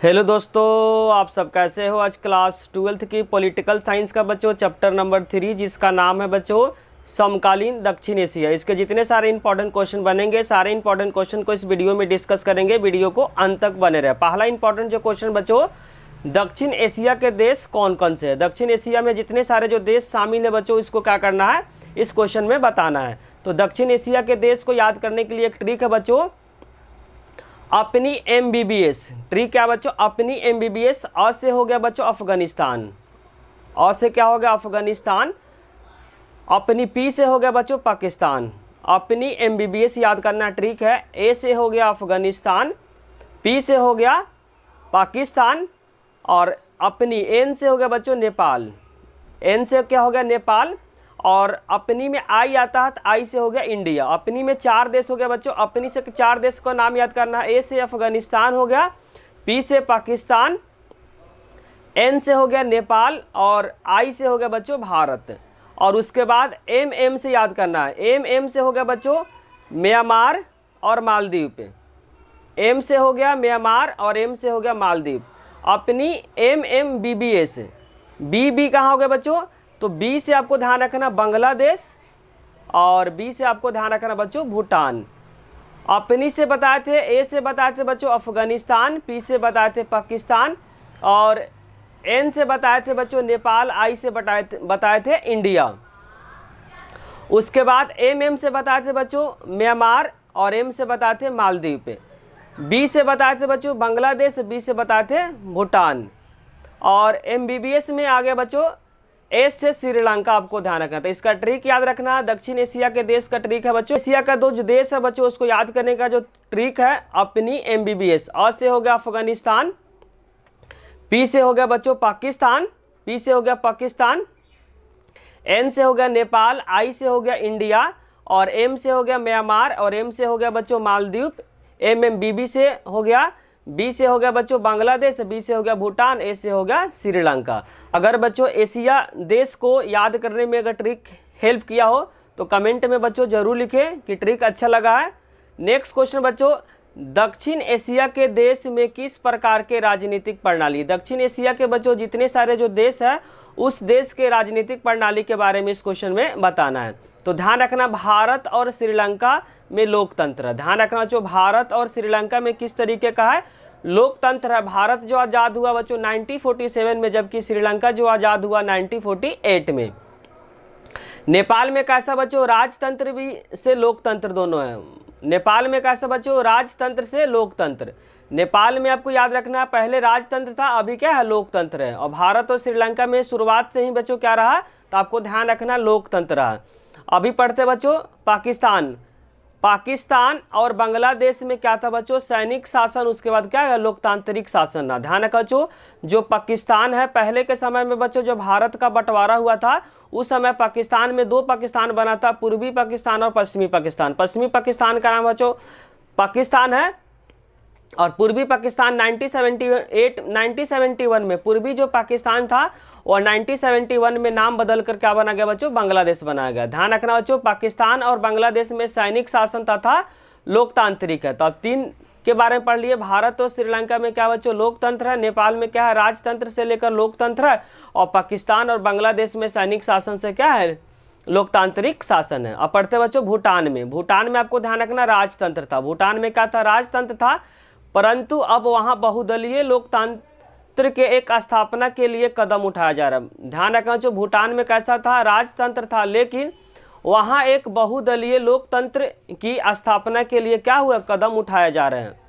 Hello दोस्तों, आप सब कैसे हो। आज क्लास 12th की पॉलिटिकल साइंस का बच्चों चैप्टर नंबर 3 जिसका नाम है बच्चों समकालीन दक्षिण एशिया। इसके जितने सारे इंपॉर्टेंट क्वेश्चन बनेंगे सारे इंपॉर्टेंट क्वेश्चन को इस वीडियो में डिस्कस करेंगे। वीडियो को अंत तक बने रहे। पहला इंपॉर्टेंट जो क्वेश्चन बच्चों, दक्षिण एशिया के देश कौन कौन से हैं। दक्षिण एशिया में जितने सारे जो देश शामिल है बच्चों, इसको क्या करना है, इस क्वेश्चन में बताना है। तो दक्षिण एशिया के देश को याद करने के लिए एक ट्रिक है बच्चों, अपनी MBBS। ट्रिक क्या बच्चों, अपनी MBBS। अ से हो गया बच्चों अफगानिस्तान, अ से क्या हो गया अफगानिस्तान। अपनी पी से हो गया बच्चों पाकिस्तान। अपनी MBBS याद करना ट्रिक है। ए से हो गया अफगानिस्तान, पी से हो गया पाकिस्तान और अपनी एन से हो गया बच्चों नेपाल। एन से क्या हो गया नेपाल और अपनी में आई आता है तो आई से हो गया इंडिया। अपनी में 4 देश हो गया बच्चों, अपनी से 4 देश का नाम याद करना है। ए से अफगानिस्तान हो गया, पी से पाकिस्तान, एन से हो गया नेपाल और आई से हो गया बच्चों भारत। और उसके बाद एम से याद करना है। एम से हो गया बच्चों म्यांमार और मालदीव। एम से हो गया म्यांमार और एम से हो गया मालदीव। अपनी MBBS। बी कहाँ हो गया बच्चों, तो बी से आपको ध्यान रखना बांग्लादेश और बी से आपको ध्यान रखना बच्चों भूटान। अपनी से बताए थे, ए से बताए थे बच्चों अफगानिस्तान, पी से बताए थे पाकिस्तान और एन से बताए थे बच्चों नेपाल, आई से बताए थे इंडिया। उसके बाद एम से बताए थे बच्चों म्यांमार और एम से बताए थे मालदीव पे। बी से बताए थे बच्चों बांग्लादेश, बी से बताए थे भूटान। और MBBS में आ गया बच्चों एस से श्रीलंका। आपको ध्यान रखना था, इसका ट्रिक याद रखना। दक्षिण एशिया के देश का ट्रिक है बच्चों, एशिया का 2 जो देश है बच्चों उसको याद करने का जो ट्रिक है अपनी MBBS। अ से हो गया अफगानिस्तान, पी से हो गया बच्चों पाकिस्तान, पी से हो गया पाकिस्तान, एन से हो गया नेपाल, आई से हो गया इंडिया और एम से हो गया म्यांमार और एम से हो गया बच्चों मालदीव। MBB से हो गया, बी से हो गया बच्चों बांग्लादेश, बी से हो गया भूटान, ए से हो गया श्रीलंका। अगर बच्चों एशिया देश को याद करने में अगर ट्रिक हेल्प किया हो तो कमेंट में बच्चों जरूर लिखें कि ट्रिक अच्छा लगा है। नेक्स्ट क्वेश्चन बच्चों, दक्षिण एशिया के देश में किस प्रकार के राजनीतिक प्रणाली। दक्षिण एशिया के बच्चों जितने सारे जो देश है उस देश के राजनीतिक प्रणाली के बारे में इस क्वेश्चन में बताना है। तो ध्यान रखना भारत और श्रीलंका में लोकतंत्र। ध्यान रखना बच्चों भारत और श्रीलंका में किस तरीके का है लोकतंत्र है। भारत जो आज़ाद हुआ बच्चों 1947 में, जबकि श्रीलंका जो आज़ाद हुआ 1948 में। नेपाल में कैसा बच्चों राजतंत्र भी से लोकतंत्र दोनों है। नेपाल में कैसा बच्चों राजतंत्र से लोकतंत्र। नेपाल में आपको याद रखना पहले राजतंत्र था, अभी क्या है लोकतंत्र है। और भारत और श्रीलंका में शुरुआत से ही बच्चों क्या रहा, तो आपको ध्यान रखना लोकतंत्र रहा। अभी पढ़ते बच्चों पाकिस्तान और बांग्लादेश में क्या था बच्चों सैनिक शासन, उसके बाद क्या है लोकतांत्रिक शासन ना। ध्यान रखा बच्चों जो पाकिस्तान है पहले के समय में बच्चों जो भारत का बंटवारा हुआ था उस समय पाकिस्तान में 2 पाकिस्तान बना था, पूर्वी पाकिस्तान और पश्चिमी पाकिस्तान। पश्चिमी पाकिस्तान का नाम बच्चों पाकिस्तान है और पूर्वी पाकिस्तान 1971 में पूर्वी जो पाकिस्तान था और 1971 में नाम बदल कर क्या बना गया बच्चों बांग्लादेश बनाया गया। ध्यान रखना बच्चों पाकिस्तान और बांग्लादेश में सैनिक शासन था लोकतांत्रिक है। तो अब 3 के बारे में पढ़ लिए। भारत और श्रीलंका में क्या बच्चों लोकतंत्र है, नेपाल में क्या है राजतंत्र से लेकर लोकतंत्र है और पाकिस्तान और बांग्लादेश में सैनिक शासन से क्या है लोकतांत्रिक शासन है। अब पढ़ते बच्चों भूटान में आपको ध्यान रखना राजतंत्र था। भूटान में क्या था राजतंत्र था, परंतु अब वहाँ बहुदलीय लोकतंत्र के एक स्थापना के लिए कदम उठाया जा रहा है। ध्यान रखना जो भूटान में कैसा था राजतंत्र था, लेकिन वहाँ एक बहुदलीय लोकतंत्र की स्थापना के लिए क्या हुआ कदम उठाया जा रहे हैं।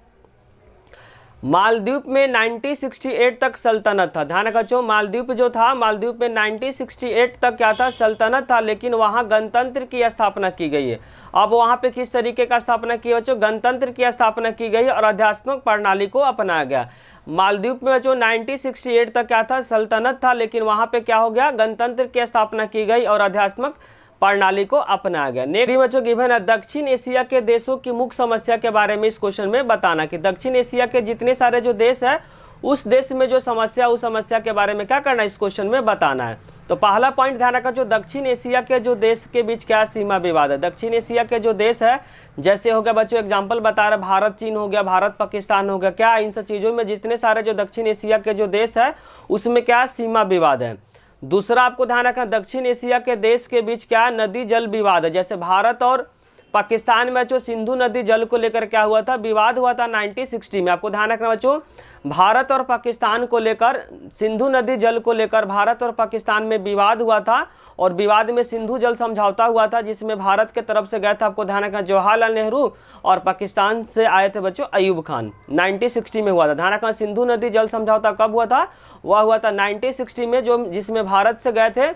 मालदीव में 1968 तक सल्तनत था। ध्यान रखो मालदीव जो था मालदीव में 1968 तक क्या था सल्तनत था, लेकिन वहाँ गणतंत्र की स्थापना की गई है। अब वहाँ पे किस तरीके का स्थापना की बच्चों गणतंत्र की स्थापना की गई और आध्यात्मिक प्रणाली को अपनाया गया। मालदीव में बच्चों 1968 तक क्या था सल्तनत था, लेकिन वहाँ पे क्या हो गया गणतंत्र की स्थापना की गई और आध्यात्मिक प्रणाली को अपनाया गया। नेक्स्ट बच्चों गिवन है दक्षिण एशिया के देशों की मुख्य समस्या के बारे में इस क्वेश्चन में बताना कि दक्षिण एशिया के जितने सारे जो देश है उस देश में जो समस्या, उस समस्या के बारे में क्या करना है, इस क्वेश्चन में बताना है। तो पहला पॉइंट ध्यान रखा, जो दक्षिण एशिया के जो देश के बीच क्या सीमा विवाद है। दक्षिण एशिया के जो देश है, जैसे हो गया बच्चों एग्जांपल बता रहे, भारत चीन हो गया, भारत पाकिस्तान हो गया, क्या इन सब चीज़ों में जितने सारे जो दक्षिण एशिया के जो देश है उसमें क्या सीमा विवाद है। दूसरा आपको ध्यान रखना, दक्षिण एशिया के देश के बीच क्या नदी जल विवाद है। जैसे भारत और पाकिस्तान में बच्चों सिंधु नदी जल को लेकर क्या हुआ था, विवाद हुआ था 1960 में। आपको ध्यान रखना बच्चों, भारत और पाकिस्तान को लेकर, सिंधु नदी जल को लेकर भारत और पाकिस्तान में विवाद हुआ था, और विवाद में सिंधु जल समझौता हुआ था, जिसमें भारत के तरफ से गया था, आपको ध्यान रखना, जवाहरलाल नेहरू, और पाकिस्तान से आए थे बच्चों अयूब खान। 1960 में हुआ था। ध्यान रखना, सिंधु नदी जल समझौता कब हुआ था, वह हुआ था 1960 में, जो जिसमें भारत से गए थे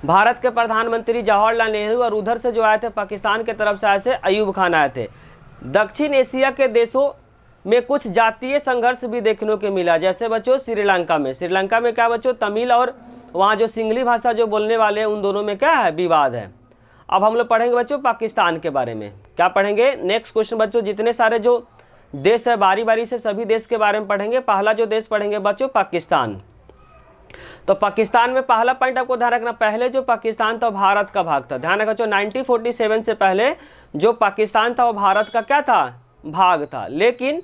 भारत के प्रधानमंत्री जवाहरलाल नेहरू, और उधर से जो आए थे पाकिस्तान के तरफ से आए थे अयूब खान आए थे। दक्षिण एशिया के देशों में कुछ जातीय संघर्ष भी देखने को मिला, जैसे बच्चों श्रीलंका में क्या बच्चों, तमिल और वहाँ जो सिंगली भाषा जो बोलने वाले हैं उन दोनों में क्या है, विवाद है। अब हम लोग पढ़ेंगे बच्चों पाकिस्तान के बारे में। क्या पढ़ेंगे, नेक्स्ट क्वेश्चन बच्चों, जितने सारे जो देश है बारी बारी से सभी देश के बारे में पढ़ेंगे। पहला जो देश पढ़ेंगे बच्चों पाकिस्तान। तो पाकिस्तान में पहला पॉइंट आपको ध्यान रखना, पहले जो पाकिस्तान था भारत का भाग था। ध्यान रखो, 1947 से पहले जो पाकिस्तान था वो भारत का क्या था, भाग था। लेकिन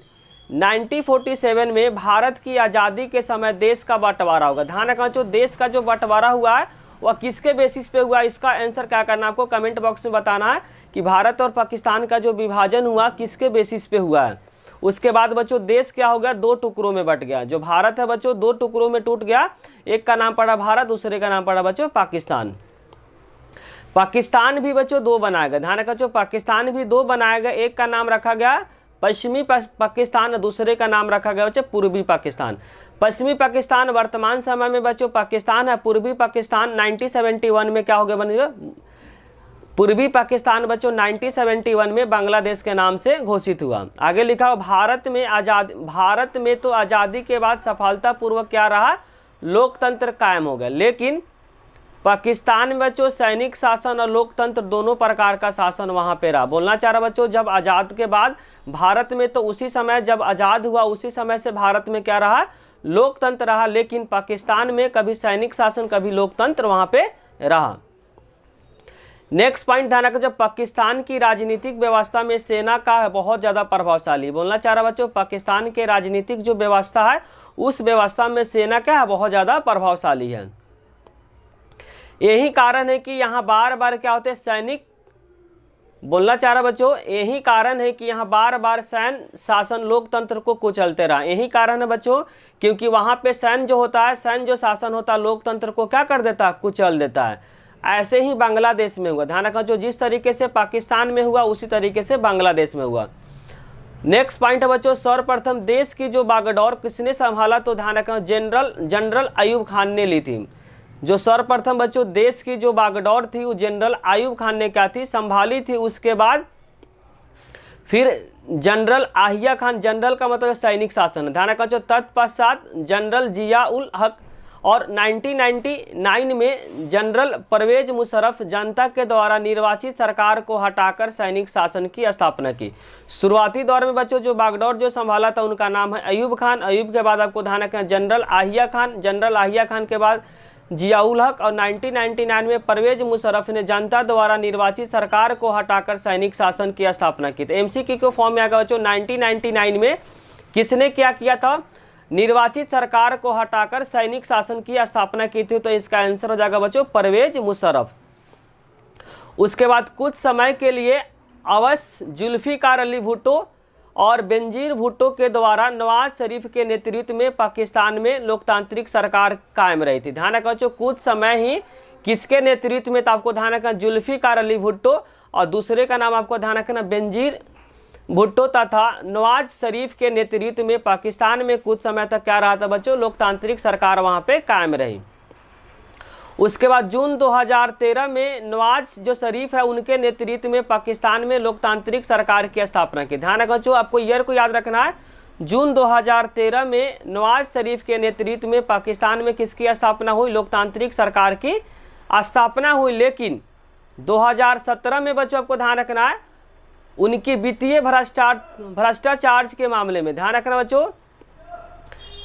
1947 में भारत की आज़ादी के समय देश का बंटवारा होगा। ध्यान रखना, जो देश का जो बंटवारा हुआ है वह किसके बेसिस पे हुआ, इसका आंसर क्या करना आपको कमेंट बॉक्स में बताना है कि भारत और पाकिस्तान का जो विभाजन हुआ किसके बेसिस पे हुआ है। उसके बाद बच्चों देश क्या हो गया, दो टुकड़ों में बट गया। जो भारत है बच्चों दो टुकड़ों में टूट गया, एक का नाम पड़ा भारत, दूसरे का नाम पड़ा बच्चों पाकिस्तान। पाकिस्तान भी बच्चों दो बनाया गया। ध्यान रखो, पाकिस्तान भी दो बनाया गया, एक का नाम रखा गया पश्चिमी पाकिस्तान, दूसरे का नाम रखा गया बच्चों पूर्वी पाकिस्तान। पश्चिमी पाकिस्तान वर्तमान समय में बच्चों पाकिस्तान है, पूर्वी पाकिस्तान 1971 में क्या हो गया, बन गया पूर्वी पाकिस्तान बच्चों 1971 में बांग्लादेश के नाम से घोषित हुआ। आगे लिखा हो, भारत में तो आज़ादी के बाद सफलतापूर्वक क्या रहा, लोकतंत्र कायम हो गया। लेकिन पाकिस्तान में बच्चों सैनिक शासन और लोकतंत्र दोनों प्रकार का शासन वहाँ पे रहा। बोलना चाह रहा बच्चों, जब आज़ाद के बाद भारत में तो उसी समय जब आज़ाद हुआ उसी समय से भारत में क्या रहा, लोकतंत्र रहा। लेकिन पाकिस्तान में कभी सैनिक शासन कभी लोकतंत्र वहाँ पे रहा। नेक्स्ट पॉइंट ध्यान रखो, जब पाकिस्तान की राजनीतिक व्यवस्था में सेना का बहुत ज़्यादा प्रभावशाली। बोलना चाह रहा बच्चों, पाकिस्तान के राजनीतिक जो व्यवस्था है उस व्यवस्था में सेना क्या है, बहुत ज़्यादा प्रभावशाली है। यही कारण है कि यहाँ बार बार क्या होते हैं, सैनिक, बोलना चाह रहा बच्चों, यही कारण है कि यहाँ बार बार सैन्य शासन लोकतंत्र को कुचलते रहा। यही कारण है बच्चों, क्योंकि वहाँ पे सैन्य जो होता है, सैन्य जो शासन होता है लोकतंत्र को क्या कर देता है, कुचल देता है। ऐसे ही बांग्लादेश में हुआ। ध्यान रखना, जो जिस तरीके से पाकिस्तान में हुआ उसी तरीके से बांग्लादेश में हुआ। नेक्स्ट पॉइंट है बच्चों, सर्वप्रथम देश की जो बागडोर किसने संभाला, तो ध्यान रखना जनरल अयूब खान ने ली थी। जो सर्वप्रथम बच्चों देश की जो बागडोर थी वो जनरल अयूब खान ने क्या थी, संभाली थी। उसके बाद फिर जनरल आहिया खान, जनरल का मतलब सैनिक शासन। ध्यान रखना, जो तत्पश्चात जनरल जिया उल हक और 1999 में जनरल परवेज मुशर्रफ जनता के द्वारा निर्वाचित सरकार को हटाकर सैनिक शासन की स्थापना की। शुरुआती दौर में बच्चों जो बागडोर जो संभाला था उनका नाम है अयूब खान। अयूब के बाद आपको ध्यान रखना जनरल आहिया खान, जनरल आहिया खान के बाद जियाउल हक, और 1999 में परवेज मुशर्रफ ने जनता द्वारा निर्वाचित सरकार को हटाकर सैनिक शासन की स्थापना की। तो एमसीक्यू के फॉर्म में आएगा बच्चों 1999 में किसने क्या किया था, निर्वाचित सरकार को हटाकर सैनिक शासन की स्थापना की थी। तो इसका आंसर हो जाएगा बच्चों परवेज मुशर्रफ। उसके बाद कुछ समय के लिए अवश्य जुल्फिकार अली भुट्टो और बेनजीर भुट्टो के द्वारा नवाज शरीफ के नेतृत्व में पाकिस्तान में लोकतांत्रिक सरकार कायम रही थी। ध्यान रखना बच्चों, कुछ समय ही किसके नेतृत्व में, तो आपको ध्यान रखना जुल्फिकार अली भुट्टो और दूसरे का नाम आपको ध्यान रखना बेनजीर भुट्टो तथा नवाज शरीफ के नेतृत्व में पाकिस्तान में कुछ समय तक क्या रहा था बच्चों, लोकतांत्रिक सरकार वहाँ पे कायम रही। उसके बाद जून 2013 में नवाज जो शरीफ है उनके नेतृत्व में पाकिस्तान में लोकतांत्रिक सरकार की स्थापना की। ध्यान रखना बच्चों, आपको ईयर को याद रखना है, जून 2013 में नवाज शरीफ के नेतृत्व में पाकिस्तान में किसकी स्थापना हुई, लोकतांत्रिक सरकार की स्थापना हुई। लेकिन 2017 में बच्चों आपको ध्यान रखना है उनकी वित्तीय भ्रष्टाचार के मामले में, ध्यान रखना बच्चों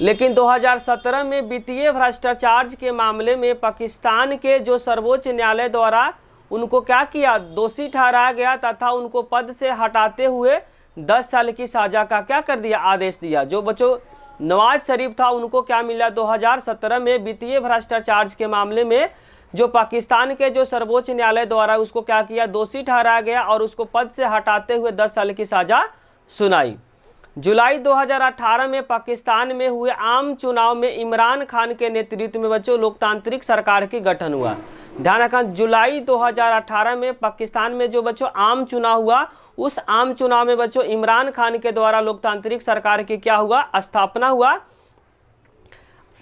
लेकिन 2017 में वित्तीय भ्रष्टाचार के मामले में पाकिस्तान के जो सर्वोच्च न्यायालय द्वारा उनको क्या किया, दोषी ठहराया गया तथा उनको पद से हटाते हुए 10 साल की सजा का क्या कर दिया, आदेश दिया। जो बच्चों नवाज शरीफ था उनको क्या मिला, 2017 में वित्तीय भ्रष्टाचार के मामले में जो पाकिस्तान के जो सर्वोच्च न्यायालय द्वारा उसको क्या किया, दोषी ठहराया गया और उसको पद से हटाते हुए 10 साल की सजा सुनाई। जुलाई 2018 में पाकिस्तान में हुए आम चुनाव में इमरान खान के नेतृत्व में बच्चों लोकतांत्रिक सरकार की गठन हुआ। ध्यान रखना, जुलाई 2018 में पाकिस्तान में जो बच्चों आम चुनाव हुआ, उस आम चुनाव में बच्चों इमरान खान के द्वारा लोकतांत्रिक सरकार की क्या हुआ, स्थापना हुआ।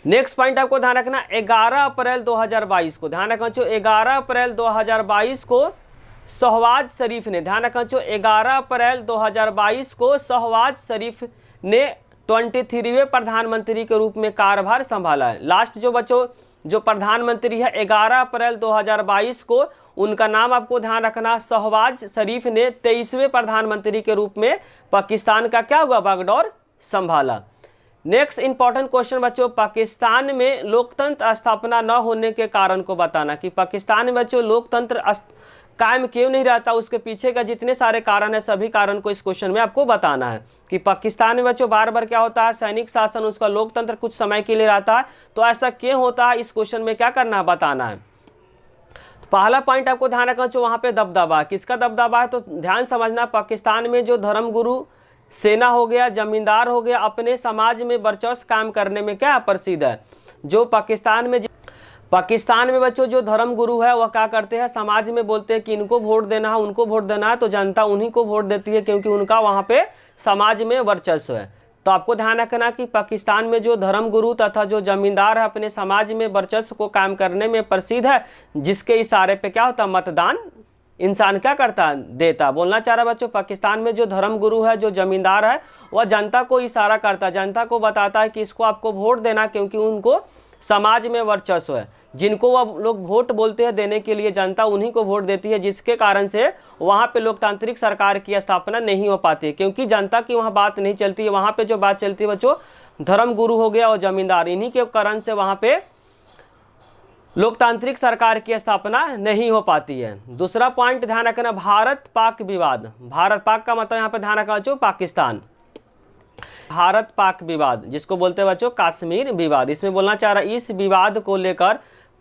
नेक्स्ट पॉइंट आपको ध्यान रखना, 11 अप्रैल 2022 को, ध्यान रखना बच्चों 11 अप्रैल 2022 को शहबाज शरीफ ने, ध्यान रखना बच्चों 11 अप्रैल 2022 को शहबाज शरीफ ने 23वें प्रधानमंत्री के रूप में कार्यभार संभाला है। लास्ट जो बच्चों जो प्रधानमंत्री है 11 अप्रैल 2022 को, उनका नाम आपको ध्यान रखना, शहबाज शरीफ ने 23वें प्रधानमंत्री के रूप में पाकिस्तान का क्या हुआ, बागडोर संभाला। नेक्स्ट इंपॉर्टेंट क्वेश्चन बच्चों, पाकिस्तान में लोकतंत्र स्थापना न होने के कारण को बताना, कि पाकिस्तान में बच्चों लोकतंत्र कायम क्यों नहीं रहता, उसके पीछे का जितने सारे कारण है सभी कारण को इस क्वेश्चन में आपको बताना है। कि पाकिस्तान में बच्चों बार बार क्या होता है, सैनिक शासन, उसका लोकतंत्र कुछ समय के लिए रहता है, तो ऐसा क्यों होता है, इस क्वेश्चन में क्या करना है, बताना है। पहला पॉइंट आपको ध्यान रखना जो वहाँ पे दबदबा, किसका दबदबा है, तो ध्यान समझना, पाकिस्तान में जो धर्मगुरु, सेना हो गया, जमींदार हो गया, अपने समाज में वर्चस्व काम करने में क्या प्रसिद्ध है। जो पाकिस्तान में बच्चों जो धर्म गुरु है वह क्या करते हैं, समाज में बोलते हैं कि इनको वोट देना है, उनको वोट देना है, तो जनता उन्हीं को वोट देती है क्योंकि उनका वहाँ पे समाज में वर्चस्व है। तो आपको ध्यान रखना कि पाकिस्तान में जो धर्म गुरु तथा जो जमींदार है अपने समाज में वर्चस्व को काम करने में प्रसिद्ध है, जिसके इशारे पे क्या होता है, मतदान इंसान क्या करता है, देता। बोलना चाह रहा बच्चों, पाकिस्तान में जो धर्म गुरु है, जो जमींदार है, वह जनता को इशारा करता है, जनता को बताता है कि इसको आपको वोट देना क्योंकि उनको समाज में वर्चस्व है। जिनको वह लोग वोट बोलते हैं देने के लिए, जनता उन्हीं को वोट देती है, जिसके कारण से वहाँ पे लोकतांत्रिक सरकार की स्थापना नहीं हो पाती है, क्योंकि जनता की वहाँ बात नहीं चलती है। वहाँ पे जो बात चलती है बच्चों, धर्म गुरु हो गया और जमींदार, इन्हीं के कारण से वहाँ पे लोकतांत्रिक सरकार की स्थापना नहीं हो पाती है। दूसरा पॉइंट ध्यान रखना, भारत पाक विवाद, भारत पाक का मतलब यहाँ पे ध्यान रखना बच्चों पाकिस्तान, भारत पाक विवाद जिसको बोलते हैं बच्चों कश्मीर विवाद। इसमें बोलना चाह रहा है, इस विवाद को लेकर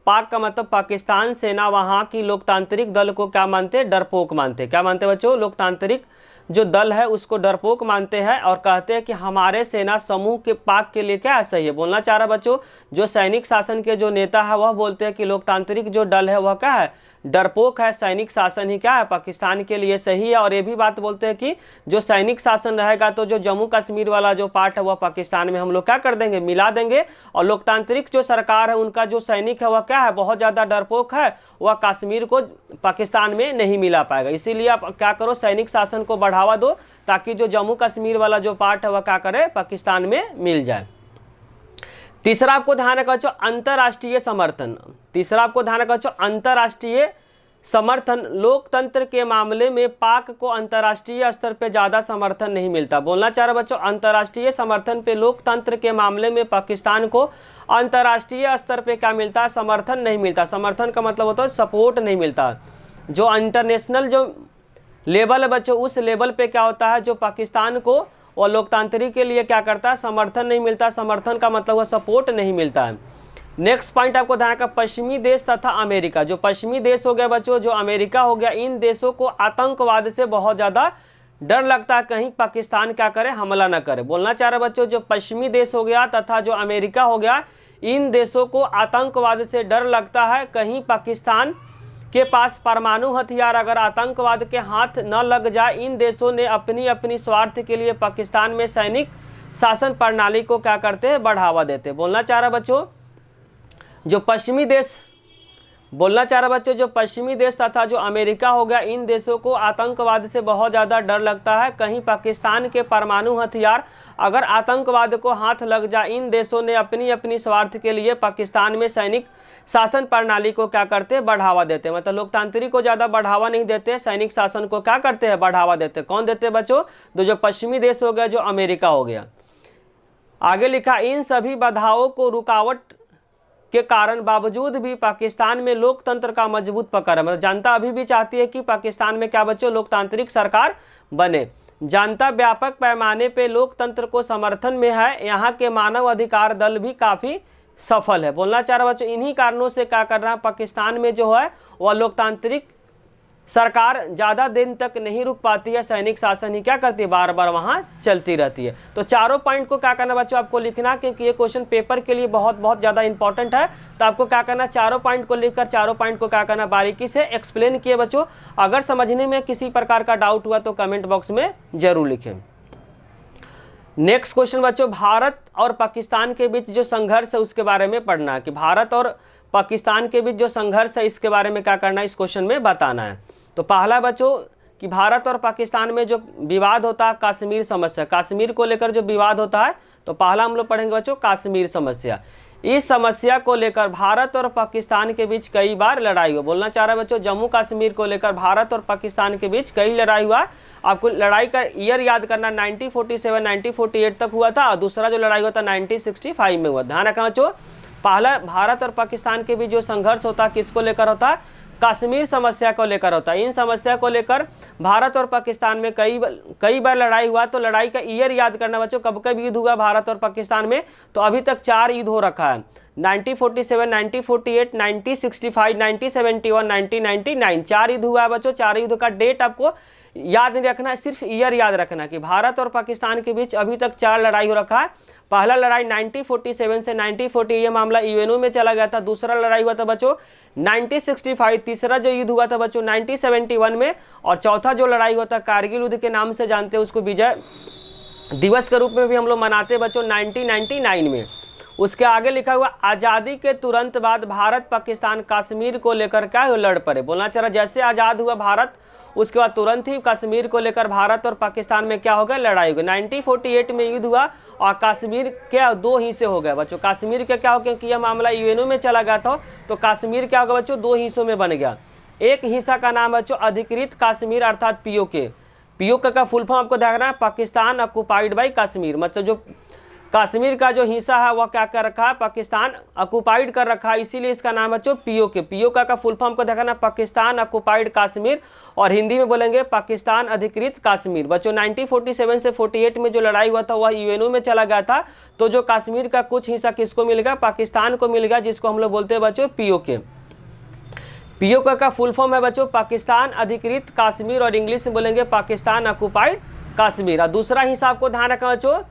पाक का मतलब पाकिस्तान सेना वहाँ की लोकतांत्रिक दल को क्या मानते हैं, डरपोक मानते हैं। क्या मानते हैं बच्चों, लोकतांत्रिक जो दल है उसको डरपोक मानते हैं और कहते हैं कि हमारे सेना समूह के पाक के लिए क्या सही है। बोलना चाह रहा बच्चों, जो सैनिक शासन के जो नेता है वह बोलते हैं कि लोकतांत्रिक जो दल है वह क्या है, डरपोक है, सैनिक शासन ही क्या है पाकिस्तान के लिए सही है। और ये भी बात बोलते हैं कि जो सैनिक शासन रहेगा तो जो जम्मू कश्मीर वाला जो पार्ट है वह पाकिस्तान में हम लोग क्या कर देंगे, मिला देंगे। और लोकतांत्रिक जो सरकार है उनका जो सैनिक है वह क्या है, बहुत ज़्यादा डरपोक है, वह कश्मीर को पाकिस्तान में नहीं मिला पाएगा। इसीलिए आप क्या करो, सैनिक शासन को बढ़ावा दो ताकि जो जम्मू कश्मीर वाला जो पार्ट है वह क्या करे, पाकिस्तान में मिल जाए। तीसरा आपको ध्यान रखना बच्चों अंतर्राष्ट्रीय समर्थन, तीसरा आपको ध्यान रखना बच्चों अंतर्राष्ट्रीय समर्थन। लोकतंत्र के मामले में पाक को अंतर्राष्ट्रीय स्तर पे ज़्यादा समर्थन नहीं मिलता। बोलना चाह रहा बच्चों, अंतर्राष्ट्रीय समर्थन पे लोकतंत्र के मामले में पाकिस्तान को अंतर्राष्ट्रीय स्तर पे क्या मिलता है, समर्थन नहीं मिलता। समर्थन का मतलब होता है सपोर्ट नहीं मिलता। जो इंटरनेशनल जो लेवल है बच्चों, उस लेवल पे क्या होता है, जो पाकिस्तान को और लोकतांत्रिक के लिए क्या करता है, समर्थन नहीं मिलता। समर्थन का मतलब हुआ सपोर्ट नहीं मिलता है। नेक्स्ट पॉइंट आपको ध्यान रखना, पश्चिमी देश तथा अमेरिका। जो पश्चिमी देश हो गया बच्चों, जो अमेरिका हो गया, इन देशों को आतंकवाद से बहुत ज़्यादा डर लगता है, कहीं पाकिस्तान क्या करे, हमला न करे। बोलना चाह रहे बच्चों, जो पश्चिमी देश हो गया तथा जो अमेरिका हो गया, इन देशों को आतंकवाद से डर लगता है, कहीं पाकिस्तान के पास परमाणु हथियार अगर आतंकवाद के हाथ न लग जाए। इन देशों ने अपनी अपनी स्वार्थ के लिए पाकिस्तान में सैनिक शासन प्रणाली को क्या करते हैं, बढ़ावा देते हैं। बोलना चाह रहा बच्चों, जो पश्चिमी देश, बोलना चाह रहा बच्चों, जो पश्चिमी देश तथा जो अमेरिका हो गया, इन देशों को आतंकवाद से बहुत ज़्यादा डर लगता है, कहीं पाकिस्तान के परमाणु हथियार अगर आतंकवाद को हाथ लग जाए। इन देशों ने अपनी अपनी स्वार्थ के लिए पाकिस्तान में सैनिक शासन प्रणाली को क्या करते हैं, बढ़ावा देते हैं। मतलब लोकतांत्रिक को ज़्यादा बढ़ावा नहीं देते, सैनिक शासन को क्या करते हैं, बढ़ावा देते हैं। कौन देते हैं बच्चों, तो जो पश्चिमी देश हो गया, जो अमेरिका हो गया। आगे लिखा, इन सभी बाधाओं को रुकावट के कारण बावजूद भी पाकिस्तान में लोकतंत्र का मजबूत पकड़ है। मतलब जनता अभी भी चाहती है कि पाकिस्तान में क्या बच्चों, लोकतांत्रिक सरकार बने। जनता व्यापक पैमाने पे लोकतंत्र को समर्थन में है। यहाँ के मानव अधिकार दल भी काफ़ी सफल है। बोलना चाह रहा बच्चों, इन्हीं कारणों से क्या कर रहा है, पाकिस्तान में जो है वह लोकतांत्रिक सरकार ज़्यादा दिन तक नहीं रुक पाती है। सैनिक शासन ही क्या करती है, बार बार वहाँ चलती रहती है। तो चारों पॉइंट को क्या करना बच्चों, आपको लिखना, क्योंकि ये क्वेश्चन पेपर के लिए बहुत बहुत ज़्यादा इंपॉर्टेंट है। तो आपको क्या करना, चारों पॉइंट को लिखकर चारों पॉइंट को क्या करना, बारीकी से एक्सप्लेन किए बच्चों। अगर समझने में किसी प्रकार का डाउट हुआ तो कमेंट बॉक्स में जरूर लिखें। नेक्स्ट क्वेश्चन बच्चों, भारत और पाकिस्तान के बीच जो संघर्ष है उसके बारे में पढ़ना है, कि भारत और पाकिस्तान के बीच जो संघर्ष है इसके बारे में क्या करना है, इस क्वेश्चन में बताना है। तो पहला बच्चों कि भारत और पाकिस्तान में जो विवाद होता है कश्मीर समस्या, कश्मीर को लेकर जो विवाद होता है, तो पहला हम लोग पढ़ेंगे बच्चों कश्मीर समस्या। इस समस्या को लेकर भारत और पाकिस्तान के बीच कई बार लड़ाई हुआ। बोलना चाह रहा है बच्चों, जम्मू कश्मीर को लेकर भारत और पाकिस्तान के बीच कई लड़ाई हुआ। आपको लड़ाई का ईयर याद करना, 1947 1948 तक हुआ था, और दूसरा जो लड़ाई हुआ था 1965 में हुआ। ध्यान रखना बच्चों, पहला भारत और पाकिस्तान के बीच जो संघर्ष होता है किसको लेकर होता है, कश्मीर समस्या को लेकर होता है। इन समस्या को लेकर भारत और पाकिस्तान में कई बार लड़ाई हुआ। तो लड़ाई का ईयर याद करना बच्चों, कब कब युद्ध हुआ भारत और पाकिस्तान में, तो अभी तक 4 युद्ध हो रखा है, 1947 1948 1965 1971 1999, 4 युद्ध हुआ है बच्चों। 4 युद्ध का डेट आपको याद नहीं रखना है, सिर्फ ईयर याद रखना कि भारत और पाकिस्तान के बीच अभी तक 4 लड़ाई हो रखा है। पहला लड़ाई 1947 से 1940 ये मामला यूएनओ में चला गया था। दूसरा लड़ाई हुआ था बच्चों 1965, तीसरा जो युद्ध हुआ था बच्चों 1971 में, और चौथा जो लड़ाई हुआ था कारगिल युद्ध के नाम से जानते हैं उसको, विजय दिवस के रूप में भी हम लोग मनाते हैं बच्चों, 1999 में। उसके आगे लिखा हुआ, आज़ादी के तुरंत बाद भारत पाकिस्तान कश्मीर को लेकर क्या लड़ पड़े। बोलना चाह रहा, जैसे आज़ाद हुआ भारत उसके बाद तुरंत ही कश्मीर को लेकर भारत और पाकिस्तान में क्या हो गया, लड़ाई हो गई। 1948 में युद्ध हुआ और कश्मीर के 2 हिस्से हो गए बच्चों। कश्मीर के क्या हो गया, क्योंकि यह मामला यूएनओ में चला गया था, तो कश्मीर क्या होगा बच्चों, 2 हिस्सों में बन गया। एक हिस्सा का नाम बच्चों अधिकृत कश्मीर अर्थात पीओके। पीओके का फुल फॉर्म आपको देखना है, पाकिस्तान ऑक्युपाइड बाई कश्मीर। मतलब जो कश्मीर का जो हिस्सा है वह क्या कर रखा है, पाकिस्तान ऑक्युपाइड कर रखा है, इसीलिए इसका नाम बच्चों पीओके। पीओके का फुल फॉर्म को देखना, पाकिस्तान ऑक्युपाइड कश्मीर, और हिंदी में बोलेंगे पाकिस्तान अधिकृत कश्मीर। बच्चों 1947 से 48 में जो लड़ाई हुआ था वह यूएनओ में चला गया था। तो जो कश्मीर का कुछ हिस्सा किसको मिल गया, पाकिस्तान को मिल गया, जिसको हम लोग बोलते हैं बच्चों पीओके। पीओके का फुल फॉर्म है बच्चों पाकिस्तान अधिकृत कश्मीर, और इंग्लिश में बोलेंगे पाकिस्तान ऑक्युपाइड कश्मीर। और दूसरा हिस्सा आपको ध्यान रखना बच्चों,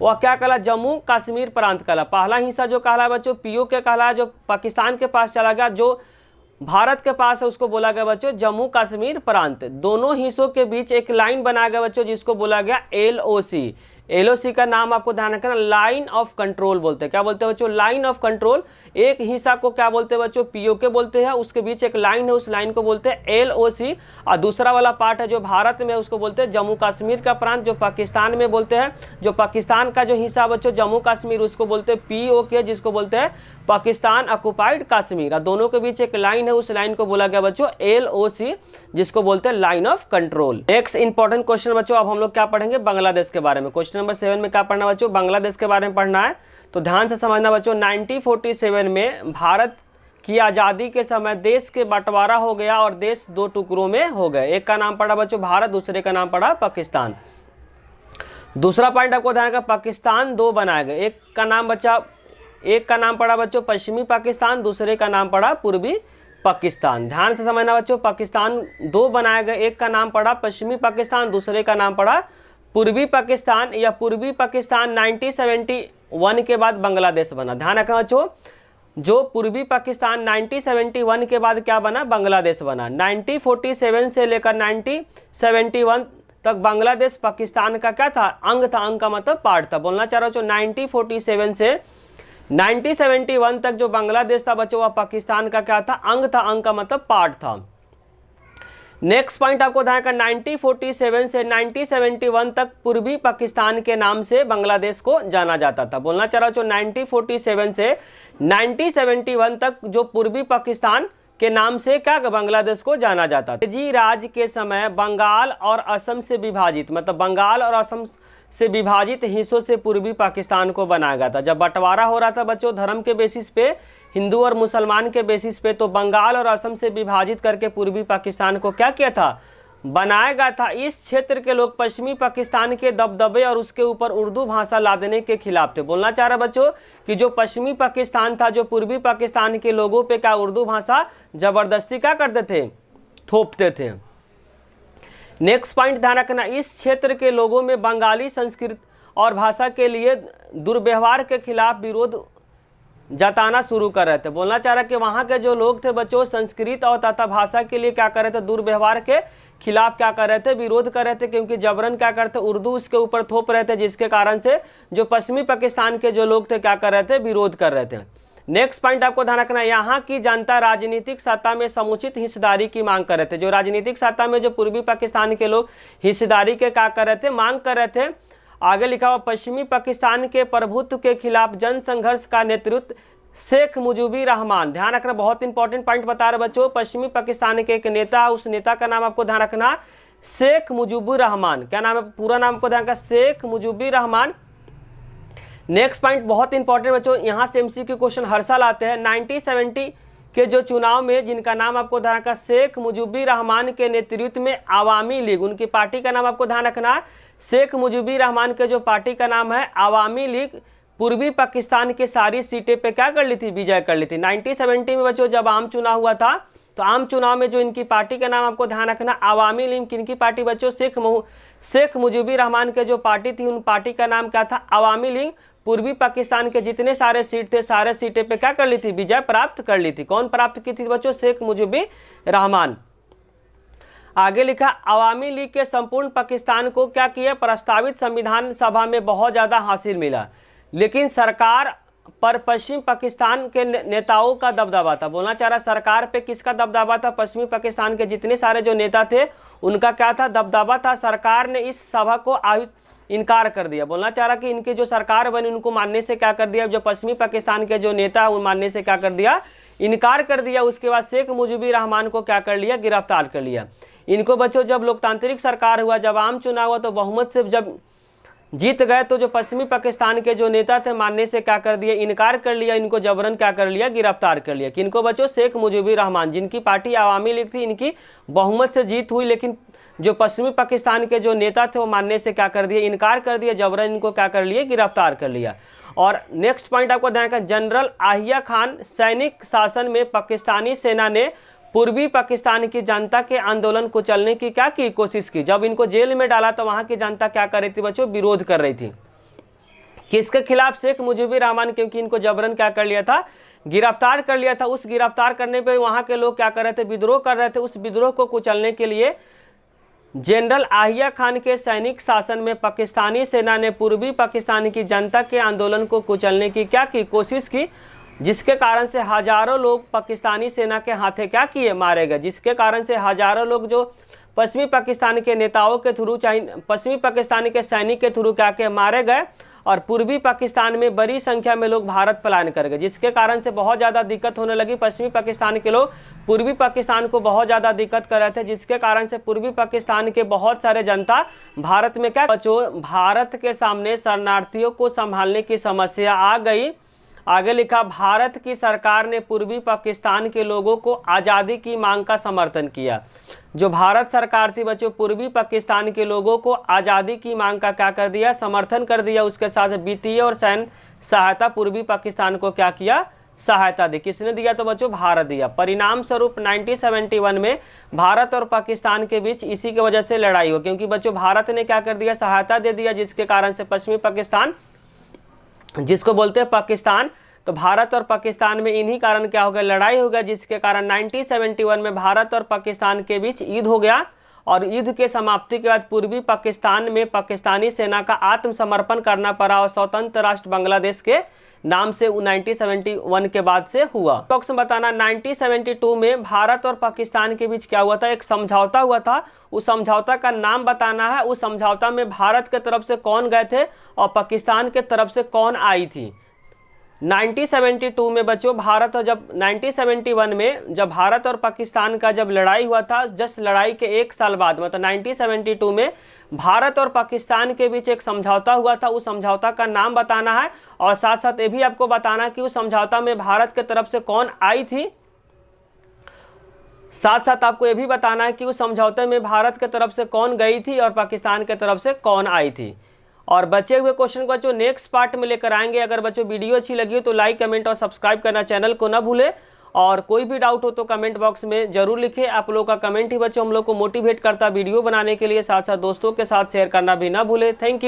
वह क्या कहला, जम्मू कश्मीर प्रांत कहला। पहला हिस्सा जो कहला बच्चों पीओके कहला, जो पाकिस्तान के पास चला गया, जो भारत के पास है उसको बोला गया बच्चों जम्मू कश्मीर प्रांत। दोनों हिस्सों के बीच एक लाइन बनाया गया बच्चों, जिसको बोला गया एलओसी। एलओसी का नाम आपको ध्यान रखना, लाइन ऑफ कंट्रोल बोलते हैं। क्या बोलते हैं बच्चों, लाइन ऑफ कंट्रोल। एक हिस्सा को क्या बोलते हैं बच्चों, पीओके बोलते हैं, उसके बीच एक लाइन है, उस लाइन को बोलते हैं एलओसी। और दूसरा वाला पार्ट है जो भारत में, उसको बोलते हैं जम्मू कश्मीर का प्रांत, जो पाकिस्तान में बोलते हैं। जो पाकिस्तान का जो हिस्सा बच्चों जम्मू कश्मीर, उसको बोलते हैं पीओके, जिसको बोलते हैं पाकिस्तान ऑक्युपाइड कश्मीर। और दोनों के बीच एक लाइन है, उस लाइन को बोला गया बच्चों एलओसी, जिसको बोलते हैं line of control. Next important question बच्चों, अब हम लोग क्या पढ़ेंगे, बांग्लादेश के बारे में। क्वेश्चन नंबर 7 में क्या पढ़ना बच्चों, बांग्लादेश के बारे में पढ़ना है। तो ध्यान से समझना बच्चों, 1947 में भारत की आज़ादी के समय देश के बंटवारा हो गया और देश 2 टुकड़ों में हो गए। एक का नाम पड़ा बच्चों भारत, दूसरे का नाम पड़ा पाकिस्तान। दूसरा पॉइंट आपको ध्यान रखना, पाकिस्तान 2 बनाए गए। एक का नाम पड़ा बच्चों पश्चिमी पाकिस्तान, दूसरे का नाम पड़ा पूर्वी पाकिस्तान। ध्यान से समझना बच्चों, पाकिस्तान 2 बनाए गए, एक का नाम पड़ा पश्चिमी पाकिस्तान, दूसरे का नाम पड़ा पूर्वी पाकिस्तान। या पूर्वी पाकिस्तान 1971 के बाद बांग्लादेश बना। ध्यान रखना बच्चों, जो पूर्वी पाकिस्तान 1971 के बाद क्या बना, बांग्लादेश बना। 1947 से लेकर 1971 तक बांग्लादेश पाकिस्तान का क्या था, अंग था। अंग का मतलब पार्ट था। बोलना चाह रहा हूँ 1947 से 1971 तक जो बांग्लादेश था बच्चों, वह पाकिस्तान का क्या था, अंग था। अंग का मतलब पार्ट था। नेक्स्ट पॉइंट आपको ध्यान रखना, 1947 से 1971 तक पूर्वी पाकिस्तान के नाम से बांग्लादेश को जाना जाता था। बोलना चाह रहा हूँ 1947 से 1971 तक जो पूर्वी पाकिस्तान के नाम से क्या बांग्लादेश को जाना जाता था। जी राज के समय बंगाल और असम से विभाजित, मतलब बंगाल और असम से विभाजित हिस्सों से पूर्वी पाकिस्तान को बनाया गया था। जब बंटवारा हो रहा था बच्चों धर्म के बेसिस पे, हिंदू और मुसलमान के बेसिस पे, तो बंगाल और असम से विभाजित करके पूर्वी पाकिस्तान को क्या किया था, बनाया गया था। इस क्षेत्र के लोग पश्चिमी पाकिस्तान के दबदबे और उसके ऊपर उर्दू भाषा लादने के खिलाफ थे। बोलना चाह रहा बच्चों कि जो पश्चिमी पाकिस्तान था, जो पूर्वी पाकिस्तान के लोगों पे क्या उर्दू भाषा जबरदस्ती क्या करते थे, थोपते थे। नेक्स्ट पॉइंट ध्यान रखना, इस क्षेत्र के लोगों में बंगाली संस्कृत और भाषा के लिए दुर्व्यवहार के खिलाफ विरोध जताना शुरू कर रहे थे। बोलना चाह रहा कि वहाँ के जो लोग थे बच्चों संस्कृत और तथा भाषा के लिए क्या कर रहे थे, दुर्व्यवहार के खिलाफ क्या कर रहे थे, विरोध कर रहे थे, क्योंकि जबरन क्या करते उर्दू उसके ऊपर थोप रहे थे, जिसके कारण से जो पश्चिमी पाकिस्तान के जो लोग थे क्या कर रहे थे, विरोध कर रहे थे। नेक्स्ट पॉइंट आपको ध्यान रखना, यहाँ की जनता राजनीतिक सत्ता में समुचित हिस्सेदारी की मांग कर रहे थे। जो राजनीतिक सत्ता में जो पूर्वी पाकिस्तान के लोग हिस्सेदारी के क्या कर रहे थे, मांग कर रहे थे। आगे लिखा हुआ, पश्चिमी पाकिस्तान के प्रभुत्व के खिलाफ जन संघर्ष का नेतृत्व शेख मुजीबुर रहमान। ध्यान रखना, बहुत इंपॉर्टेंट पॉइंट बता रहे बच्चों, पश्चिमी पाकिस्तान के एक नेता, उस नेता का नाम आपको ध्यान रखना शेख मुजीबुर रहमान। क्या नाम है, पूरा नाम को ध्यान रखना, शेख मुजीबुर रहमान। नेक्स्ट पॉइंट बहुत इंपॉर्टेंट बच्चों, यहाँ से एमसीक्यू क्वेश्चन हर साल आते हैं। 1970 के जो चुनाव में जिनका नाम आपको ध्यान रखना, शेख मुजीबुर रहमान के नेतृत्व में आवामी लीग, उनकी पार्टी का नाम आपको ध्यान रखना, शेख मुजीबुर रहमान के जो पार्टी का नाम है आवामी लीग, पूर्वी पाकिस्तान के सारी सीटें पे क्या कर ली थी, विजय कर ली थी। 1970 में बच्चों जब आम चुनाव हुआ था, तो आम चुनाव में जो इनकी पार्टी का नाम आपको ध्यान रखना आवामी लीग, किनकी पार्टी बच्चों, शेख मुजीबुर रहमान के जो पार्टी थी उन पार्टी का नाम क्या था, आवामी लीग। पूर्वी पाकिस्तान के जितने सारे सीट थे, सारे सीटें पे क्या कर ली थी, विजय प्राप्त कर ली थी। कौन प्राप्त की थी बच्चों, शेख मुजीबुर रहमान। आगे लिखा, अवामी लीग के संपूर्ण पाकिस्तान को क्या किया, प्रस्तावित संविधान सभा में बहुत ज़्यादा हासिल मिला, लेकिन सरकार पर पश्चिम पाकिस्तान के नेताओं का दबदबा था। बोलना चाह रहा सरकार पे किसका दबदबा था, पश्चिमी पाकिस्तान के जितने सारे जो नेता थे उनका क्या था, दबदबा था। सरकार ने इस सभा को इनकार कर दिया। बोलना चाह रहा कि इनकी जो सरकार बनी उनको मानने से क्या कर दिया, जो पश्चिमी पाकिस्तान के जो नेता वो मानने से क्या कर दिया, इनकार कर दिया। उसके बाद शेख मुजीबुर रहमान को क्या कर लिया, गिरफ्तार कर लिया। इनको बच्चों जब लोकतांत्रिक सरकार हुआ, जब आम चुनाव हुआ, तो बहुमत से जब जीत गए, तो जो पश्चिमी पाकिस्तान के जो नेता थे मानने से क्या कर दिया, इनकार कर लिया। इनको जबरन क्या कर लिया, गिरफ्तार कर लिया। किनको बच्चों, शेख मुजीबुर रहमान, जिनकी पार्टी आवामी लीग थी, इनकी बहुमत से जीत हुई, लेकिन जो पश्चिमी पाकिस्तान के जो नेता थे वो मानने से क्या कर दिया, इनकार कर दिया। जबरन इनको क्या कर लिया, गिरफ्तार कर लिया। और नेक्स्ट पॉइंट आपको ध्यान रखना, जनरल आहिया खान सैनिक शासन में पाकिस्तानी सेना ने पूर्वी पाकिस्तान की जनता के आंदोलन को चलने की क्या की कोशिश की। जब इनको जेल में डाला तो वहाँ की जनता क्या कर रही थी बच्चों, विरोध कर रही थी। किसके खिलाफ, शेख मुजीबुर रहमान, क्योंकि इनको जबरन क्या कर लिया था, गिरफ्तार कर लिया था। उस गिरफ्तार करने पे वहाँ के लोग क्या कर रहे थे, विद्रोह कर रहे थे। उस विद्रोह को कुचलने के लिए जनरल आहिया खान के सैनिक शासन में पाकिस्तानी सेना ने पूर्वी पाकिस्तान की जनता के आंदोलन को कुचलने की क्या की कोशिश की, जिसके कारण से हजारों लोग पाकिस्तानी सेना के हाथे क्या किए, मारे गए। जिसके कारण से हजारों लोग जो पश्चिमी पाकिस्तान के नेताओं के थ्रू, चाहे पश्चिमी पाकिस्तान के सैनिक के थ्रू क्या के मारे गए, और पूर्वी पाकिस्तान में बड़ी संख्या में लोग भारत पलायन कर गए। जिसके कारण से बहुत ज़्यादा दिक्कत होने लगी। पश्चिमी पाकिस्तान के लोग पूर्वी पाकिस्तान को बहुत ज़्यादा दिक्कत कर रहे थे, जिसके कारण से पूर्वी पाकिस्तान के बहुत सारे जनता भारत में क्या बच्चों, भारत के सामने शरणार्थियों को संभालने की समस्या आ गई। आगे लिखा, भारत की सरकार ने पूर्वी पाकिस्तान के लोगों को आज़ादी की मांग का समर्थन किया। जो भारत सरकार थी बच्चों, पूर्वी पाकिस्तान के लोगों को आज़ादी की मांग का क्या कर दिया, समर्थन कर दिया। उसके साथ वित्तीय और सैन्य सहायता पूर्वी पाकिस्तान को क्या किया, सहायता दी। किसने दिया, तो बच्चों भारत दिया। परिणाम स्वरूप 1971 में भारत और पाकिस्तान के बीच इसी की वजह से लड़ाई हो, क्योंकि बच्चों भारत ने क्या कर दिया, सहायता दे दिया, जिसके कारण से पश्चिमी पाकिस्तान, जिसको बोलते हैं पाकिस्तान, तो भारत और पाकिस्तान में इन्हीं कारण क्या हो गया, लड़ाई हो गया। जिसके कारण 1971 में भारत और पाकिस्तान के बीच युद्ध हो गया। और युद्ध के समाप्ति के बाद पूर्वी पाकिस्तान में पाकिस्तानी सेना का आत्मसमर्पण करना पड़ा और स्वतंत्र राष्ट्र बांग्लादेश के नाम से 1971 के बाद से हुआ। पक्ष में बताना, 1972 में भारत और पाकिस्तान के बीच क्या हुआ था, एक समझौता हुआ था। उस समझौता का नाम बताना है। उस समझौता में भारत के तरफ से कौन गए थे और पाकिस्तान के तरफ से कौन आई थी। 1972 में बच्चों भारत और जब 1971 में जब भारत और पाकिस्तान का जब लड़ाई हुआ था, जस्ट लड़ाई के एक साल बाद मतलब 1972 में भारत और पाकिस्तान के बीच एक समझौता हुआ था। उस समझौता का नाम बताना है और साथ साथ ये भी आपको बताना कि उस समझौता में भारत की तरफ से कौन आई थी। साथ साथ आपको ये भी बताना है कि उस समझौते में भारत की तरफ से कौन गई थी और पाकिस्तान की तरफ से कौन आई थी। और बचे हुए क्वेश्चन को बच्चों नेक्स्ट पार्ट में लेकर आएंगे। अगर बच्चों वीडियो अच्छी लगी हो तो लाइक कमेंट और सब्सक्राइब करना चैनल को ना भूले, और कोई भी डाउट हो तो कमेंट बॉक्स में जरूर लिखें। आप लोगों का कमेंट ही बच्चों हम लोग को मोटिवेट करता वीडियो बनाने के लिए। साथ साथ दोस्तों के साथ शेयर करना भी ना भूले। Thank you.